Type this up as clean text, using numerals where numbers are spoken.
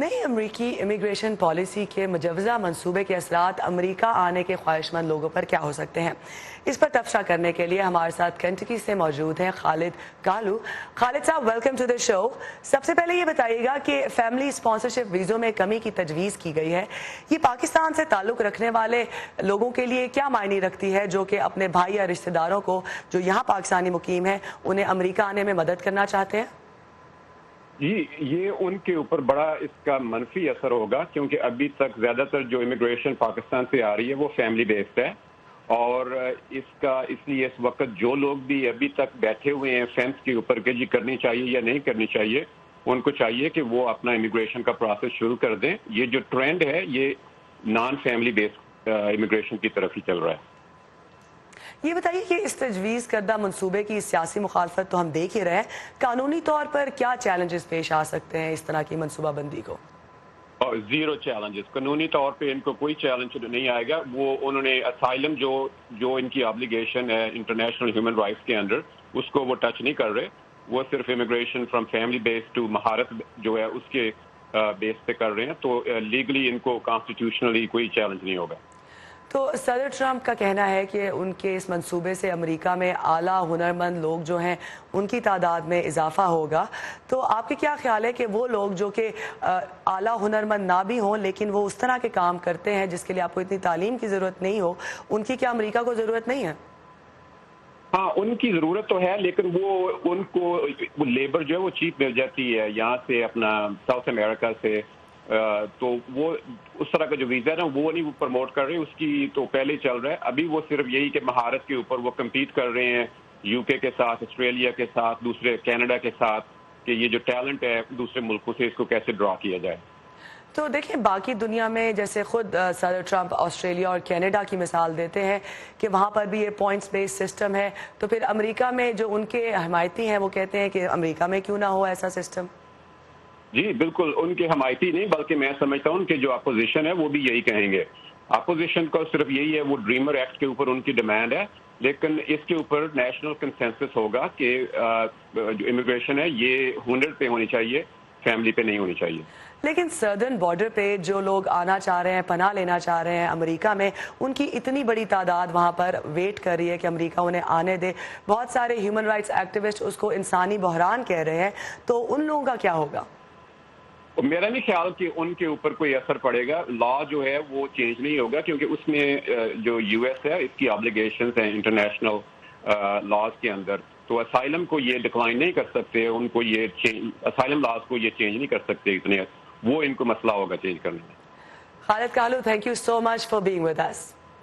نئی امریکی immigration policy کے مجوزہ منصوبے کے اثرات امریکہ آنے کے خواہشمند لوگوں پر کیا ہو سکتے ہیں، اس پر تبصرہ کرنے کے لیے ہمارے ساتھ کنٹکی سے موجود ہیں خالد کالو۔ خالد صاحب، ویلکم ٹو دی شو۔ سب سے پہلے یہ بتائیے گا کہ فیملی اسپانسرشپ ویزوں میں کمی کی تجویز کی گئی ہے، یہ پاکستان سے تعلق رکھنے والے لوگوں کے لیے کیا معنی رکھتی ہے جو کہ اپنے بھائی یا رشتہ داروں کو جو یہاں پاکستانی مقیم ہیں انہیں امریکہ آنے میں مدد کرنا چاہتے ہیں؟ جی، یہ ان کے اوپر بڑا اس کا منفی اثر ہوگا، کیونکہ ابھی تک زیادہ تر جو امیگریشن پاکستان سے آ رہی ہے وہ فیملی بیسڈ ہے، اور اس لیے اس وقت جو لوگ بھی ابھی تک بیٹھے ہوئے ہیں فینس کے اوپر کہ جی کرنی چاہیے یا نہیں کرنی چاہیے، ان کو چاہیے کہ وہ اپنا امیگریشن کا پروسیس شروع کر دیں۔ یہ جو ٹرینڈ ہے یہ نان فیملی بیسڈ امیگریشن کی طرف ہی چل رہا ہے۔ یہ بتائیے کہ اس تجویز کردہ منصوبے کی سیاسی مخالفت تو ہم دیکھ ہی رہے ہیں، قانونی طور پر کیا چیلنجز پیش آ سکتے ہیں اس طرح کی منصوبہ بندی کو؟ زیرو چیلنجز، قانونی طور پہ ان کو کوئی چیلنج نہیں آئے گا۔ وہ انہوں نے اسائلم جو ان کی آبلیگیشن ہے انٹرنیشنل ہیومن رائٹس کے انڈر، اس کو وہ ٹچ نہیں کر رہے۔ وہ صرف immigration from family base to مہارت جو ہے اس کے بیس پہ کر رہے ہیں، تو لیگلی ان کو کانسٹیٹیوشنلی کوئی چیلنج نہیں ہوگا۔ تو صدر ٹرمپ کا کہنا ہے کہ ان کے اس منصوبے سے امریکہ میں اعلیٰ ہنرمند لوگ جو ہیں ان کی تعداد میں اضافہ ہوگا، تو آپ کے کیا خیال ہے کہ وہ لوگ جو کہ اعلیٰ ہنرمند نہ بھی ہوں لیکن وہ اس طرح کے کام کرتے ہیں جس کے لیے آپ کو اتنی تعلیم کی ضرورت نہیں ہو، ان کی کیا امریکہ کو ضرورت نہیں ہے؟ ہاں، ان کی ضرورت تو ہے، لیکن ان کو لیبر جو ہے وہ چیپ مل جاتی ہے یہاں سے، اپنا ساؤتھ امریکہ سے، تو وہ اس طرح کا جو ویزا ہے نا وہ نہیں پروموٹ کر رہے، اس کی تو پہلے چل رہا ہے۔ ابھی وہ صرف یہی کہ مہارت کے اوپر وہ کمپیٹ کر رہے ہیں یو کے ساتھ، آسٹریلیا کے ساتھ، دوسرے کینیڈا کے ساتھ، کہ یہ جو ٹیلنٹ ہے دوسرے ملکوں سے اس کو کیسے ڈرا کیا جائے۔ تو دیکھیں باقی دنیا میں جیسے خود صدر ٹرمپ آسٹریلیا اور کینیڈا کی مثال دیتے ہیں کہ وہاں پر بھی یہ پوائنٹس بیس سسٹم ہے، تو پھر امریکہ میں جو ان کے حمایتی ہیں وہ کہتے ہیں کہ امریکہ میں کیوں نہ ہو ایسا سسٹم؟ جی بالکل، ان کے حمایتی نہیں بلکہ میں سمجھتا ہوں کہ جو اپوزیشن ہے وہ بھی یہی کہیں گے۔ اپوزیشن کا صرف یہی ہے، وہ ڈریمر ایکٹ کے اوپر ان کی ڈیمانڈ ہے، لیکن اس کے اوپر نیشنل کنسنسس ہوگا کہ جو امیگریشن ہے یہ ہنر پہ ہونی چاہیے، فیملی پہ نہیں ہونی چاہیے۔ لیکن سردرن بارڈر پہ جو لوگ آنا چاہ رہے ہیں، پناہ لینا چاہ رہے ہیں امریکہ میں، ان کی اتنی بڑی تعداد وہاں پر ویٹ کر رہی ہے کہ امریکہ انہیں آنے دے۔ بہت سارے ہیومن رائٹس ایکٹیوسٹ اس کو انسانی بحران کہہ رہے ہیں، تو ان لوگوں کا کیا ہوگا؟ میرا نہیں خیال کہ ان کے اوپر کوئی اثر پڑے گا۔ لا جو ہے وہ چینج نہیں ہوگا، کیونکہ اس میں جو یو ایس ہے اس کی آبلیگیشنز ہیں انٹرنیشنل لاز کے اندر، تو اسائلم کو یہ ڈکلائن نہیں کر سکتے، ان کو یہ اسائلم لاز کو یہ چینج نہیں کر سکتے اتنے، وہ ان کو مسئلہ ہوگا چینج کرنے میں۔ Khalid Kalu, thank you so much for being with us.